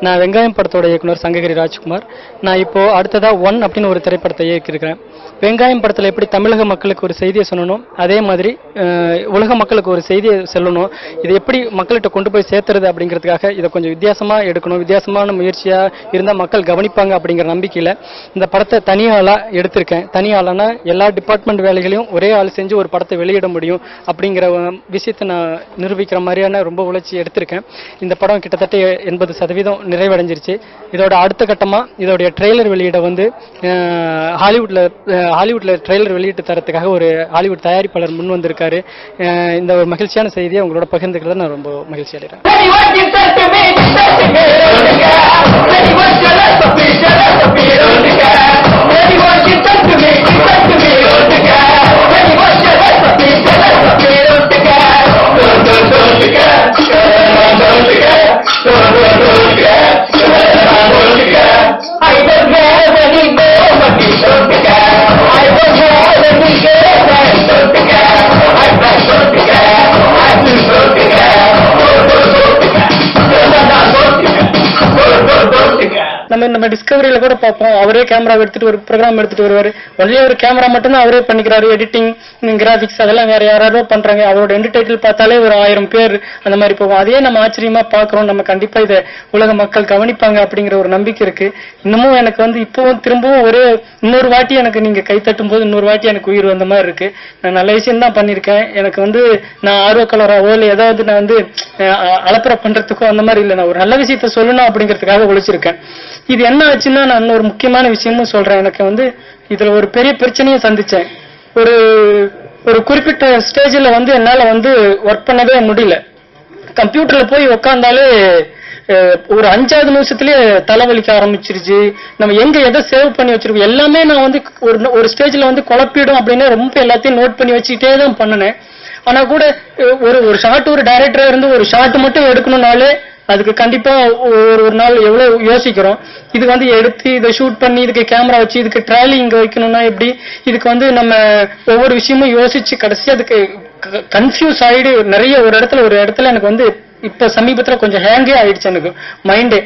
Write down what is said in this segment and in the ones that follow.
நான் வெங்காயம் படத்தோட இயக்குனர் சங்ககிரி ராஜ்குமார். நான் இப்போ அடுத்ததா ஒன் அப்படின்னு ஒரு திரைப்படத்தை இயக்கியிருக்கிறேன். வெங்காயம் படத்தில் எப்படி தமிழக மக்களுக்கு ஒரு செய்தியை சொல்லணும், அதே மாதிரி உலக மக்களுக்கு ஒரு செய்தியை சொல்லணும். இதை எப்படி மக்கள்கிட்ட கொண்டு போய் சேர்த்துறது அப்படிங்கிறதுக்காக இதை கொஞ்சம் வித்தியாசமாக எடுக்கணும், வித்தியாசமான முயற்சியாக இருந்தால் மக்கள் கவனிப்பாங்க அப்படிங்கிற நம்பிக்கையில் இந்த படத்தை தனியாளாக எடுத்திருக்கேன். தனியாளானா எல்லா டிபார்ட்மெண்ட் வேலைகளையும் ஒரே ஆள் செஞ்சு ஒரு படத்தை வெளியிட முடியும் அப்படிங்கிற விஷயத்தை நான் நிரூபிக்கிற மாதிரியான ரொம்ப உழைச்சி எடுத்திருக்கேன். இந்த படம் கிட்டத்தட்ட 80% நிறைவடைஞ்சிருச்சு. இதோட அடுத்த கட்டமாக இதோடைய ட்ரெய்லர் வெளியிட வந்து ஹாலிவுட்ல ட்ரெய்லர் வெளியிட்டு தரத்துக்காக ஒரு ஹாலிவுட் தயாரிப்பாளர் முன் வந்திருக்காரு. இந்த ஒரு மகிழ்ச்சியான செய்தியை உங்களோட பகிர்ந்துக்கிறத நான் ரொம்ப மகிழ்ச்சி அடைகிறேன். நம்ம டிஸ்கவரியில கூட பார்ப்போம், அவரே கேமரா எடுத்துட்டு ஒரு ப்ரோக்ராம் எடுத்துட்டு வருவாரு. ஒரே ஒரு கேமரா மட்டும் அவரே பண்ணிக்கிறாரு. எடிட்டிங், கிராபிக்ஸ் அதெல்லாம் வேற யாரோ பண்றாங்க. அவரோட எண்ட் டைட்டில் பார்த்தாலே ஒரு 1000 பேர் அந்த மாதிரி போகும். அதே நம்ம ஆச்சரியமா பாக்குறோம். நம்ம கண்டிப்பா இதை உலக மக்கள் கவனிப்பாங்க அப்படிங்கிற ஒரு நம்பிக்கை இருக்கு. இன்னமும் எனக்கு வந்து இப்பவும் திரும்பவும் ஒரு இன்னொரு வாட்டி எனக்கு நீங்க கை தட்டும் போது இன்னொரு வாட்டி எனக்கு உயிர் வந்த மாதிரி இருக்கு. நான் நல்ல விஷயம் தான் பண்ணிருக்கேன். எனக்கு வந்து நான் ஆர்வக்கலராவோ இல்லை ஏதாவது நான் வந்து அலப்பறை பண்றதுக்கோ அந்த மாதிரி இல்லை. நான் ஒரு நல்ல விஷயத்த சொல்லணும் அப்படிங்கிறதுக்காக உழைச்சிருக்கேன். இது என்ன ஆச்சுன்னா, நான் இன்னொரு முக்கியமான விஷயமும் சொல்றேன். எனக்கு வந்து இதுல ஒரு பெரிய பிரச்சனையை சந்திச்சேன். ஒரு குறிப்பிட்ட ஸ்டேஜில் வந்து என்னால வந்து ஒர்க் பண்ணவே முடியல. கம்ப்யூட்டர்ல போய் உக்காந்தாலே ஒரு 5வது நிமிஷத்துலயே தலைவலிக்க ஆரம்பிச்சிருச்சு. நம்ம எங்க எதை சேவ் பண்ணி வச்சிருக்கோம் எல்லாமே நான் வந்து ஒரு ஸ்டேஜ்ல வந்து குழப்பிடும் அப்படின்னு ரொம்ப எல்லாத்தையும் நோட் பண்ணி வச்சுக்கிட்டே தான் பண்ணினேன். ஆனா கூட ஒரு ஷார்ட், ஒரு டைரக்டரா இருந்து ஒரு ஷார்ட் மட்டும் எடுக்கணும்னாலே அதுக்கு கண்டிப்பா ஒரு நாள் எவ்வளவு யோசிக்கிறோம். இது வந்து எடுத்து இதை ஷூட் பண்ணி இதுக்கு கேமரா வச்சு இதுக்கு ட்ராலி இங்க வைக்கணும்னா எப்படி, இதுக்கு வந்து நம்ம ஒவ்வொரு விஷயமும் யோசிச்சு கடைசி அதுக்கு கன்ஃபியூஸ் ஆயிடு. நிறைய ஒரு இடத்துல எனக்கு வந்து இப்ப சமீபத்துல கொஞ்சம் ஹேங்கே ஆயிடுச்சு எனக்கு மைண்டே.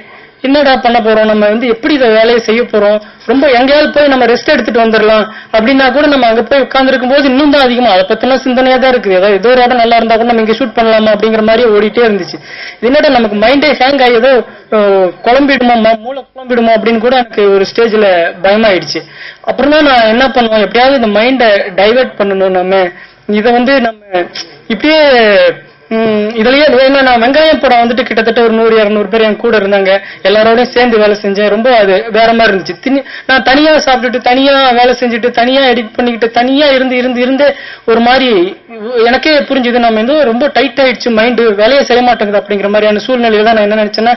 என்னடா பண்ண போறோம், நம்ம வந்து எப்படி இதை வேலையை செய்ய போறோம், ரொம்ப எங்கேயாவது போய் நம்ம ரெஸ்ட் எடுத்துட்டு வந்துடலாம் அப்படின்னா கூட நம்ம அங்க போய் உட்கார்ந்துருக்கும் போது இன்னும் தான் அதிகமா அதை பத்தின சிந்தனையா தான் இருக்குது. ஏதோ ஏதோ ஒரு இடம் நல்லா இருந்தா கூட நம்ம இங்க ஷூட் பண்ணலாமா அப்படிங்கிற மாதிரி ஓடிட்டே இருந்துச்சு. என்னடா நமக்கு மைண்டே ஹேங் ஆகி ஏதோ குழம்பிடுமோ, மூளை குழம்பிடுமோ அப்படின்னு கூட எனக்கு ஒரு ஸ்டேஜ்ல பயமாயிடுச்சு. அப்புறம் தான் நான் என்ன பண்ணுவோம், எப்படியாவது இந்த மைண்டை டைவெர்ட் பண்ணணும். நம்ம இதை வந்து நம்ம இப்படியே இதுலயே நான் வெங்காயம் படம் வந்துட்டு கிட்டத்தட்ட ஒரு 100-200 பேர் என் கூட இருந்தாங்க. எல்லாரோடையும் சேர்ந்து வேலை செஞ்சேன். ரொம்ப அது வேற மாதிரி இருந்துச்சு. நான் தனியா சாப்பிட்டுட்டு தனியா வேலை செஞ்சுட்டு தனியா எடிட் பண்ணிக்கிட்டு தனியா இருந்து ஒரு மாதிரி எனக்கே புரிஞ்சுது. நம்ம வந்து ரொம்ப டைட் ஆயிடுச்சு, மைண்டு வேலையை செய்ய மாட்டேங்குது அப்படிங்கிற மாதிரியான சூழ்நிலையில தான் நான் என்ன நினைச்சேன்னா,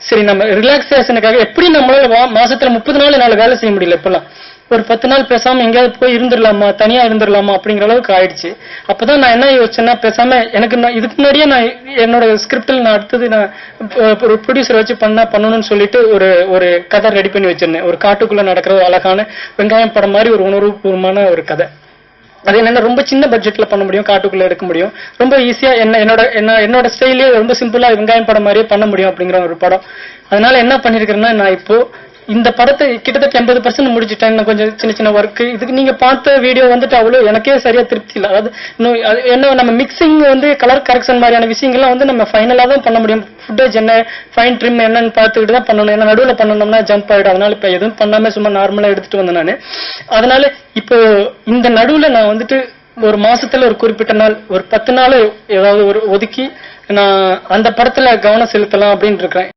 சரி நம்ம ரிலாக்ஸேஷனுக்காக எப்படி நம்மளால மாசத்துல 30 நாள் என்னால வேலை செய்ய முடியல. இப்பெல்லாம் ஒரு 10 நாள் பேசாம எங்கேயாவது போய் இருந்துடலாமா, தனியா இருந்துடலாமா அப்படிங்கிற அளவுக்கு ஆயிடுச்சு. அப்பதான் நான் என்ன யோசிச்சேன்னா, பேசாம எனக்கு இதுக்கு முன்னாடியே நான் என்னோட ஸ்கிரிப்டில் நான் அடுத்தது நான் ஒரு ப்ரொடியூசர் வச்சு பண்ணணும்னு சொல்லிட்டு ஒரு கதை ரெடி பண்ணி வச்சிருந்தேன். ஒரு காட்டுக்குள்ள நடக்கிற ஒரு அழகான வெங்காயம் படம் மாதிரி ஒரு உணர்வுபூர்வமான ஒரு கதை. அது என்னன்னா ரொம்ப சின்ன பட்ஜெட்ல பண்ண முடியும், காட்டுக்குள்ள எடுக்க முடியும், ரொம்ப ஈஸியா என்னோட ஸ்டைலே ரொம்ப சிம்பிளா வெங்காயம் படம் மாதிரியே பண்ண முடியும் அப்படிங்கிற ஒரு படம். அதனால என்ன பண்ணிருக்கிறேன்னா, நான் இப்போ இந்த படத்தை கிட்டத்தட்ட 80% முடிச்சுட்டேன். இன்னும் கொஞ்சம் சின்ன சின்ன ஒர்க். இதுக்கு நீங்க பார்த்த வீடியோ வந்துட்டு அவ்வளவு எனக்கே சரியா திருப்தி இல்லை. அதாவது என்ன நம்ம மிக்சிங் வந்து கலர் கரெக்ஷன் மாதிரியான விஷயங்கள்லாம் வந்து நம்ம ஃபைனலா தான் பண்ண முடியும். ஃபுட்டேஜ் என்ன, ஃபைன் ட்ரிம் என்னன்னு பார்த்துக்கிட்டு தான் பண்ணணும். ஏன்னா நடுவில் பண்ணணும்னா ஜம்ப் ஆயிடும். அதனால இப்ப எதுவும் பண்ணாம சும்மா நார்மலா எடுத்துட்டு வந்தேன் நான். அதனால இப்போ இந்த நடுவில் நான் வந்துட்டு ஒரு மாசத்துல ஒரு குறிப்பிட்ட நாள், ஒரு 10 நாள் ஏதாவது ஒரு ஒதுக்கி நான் அந்த படத்துல கவனம் செலுத்தலாம் அப்படின்னு இருக்கேன்.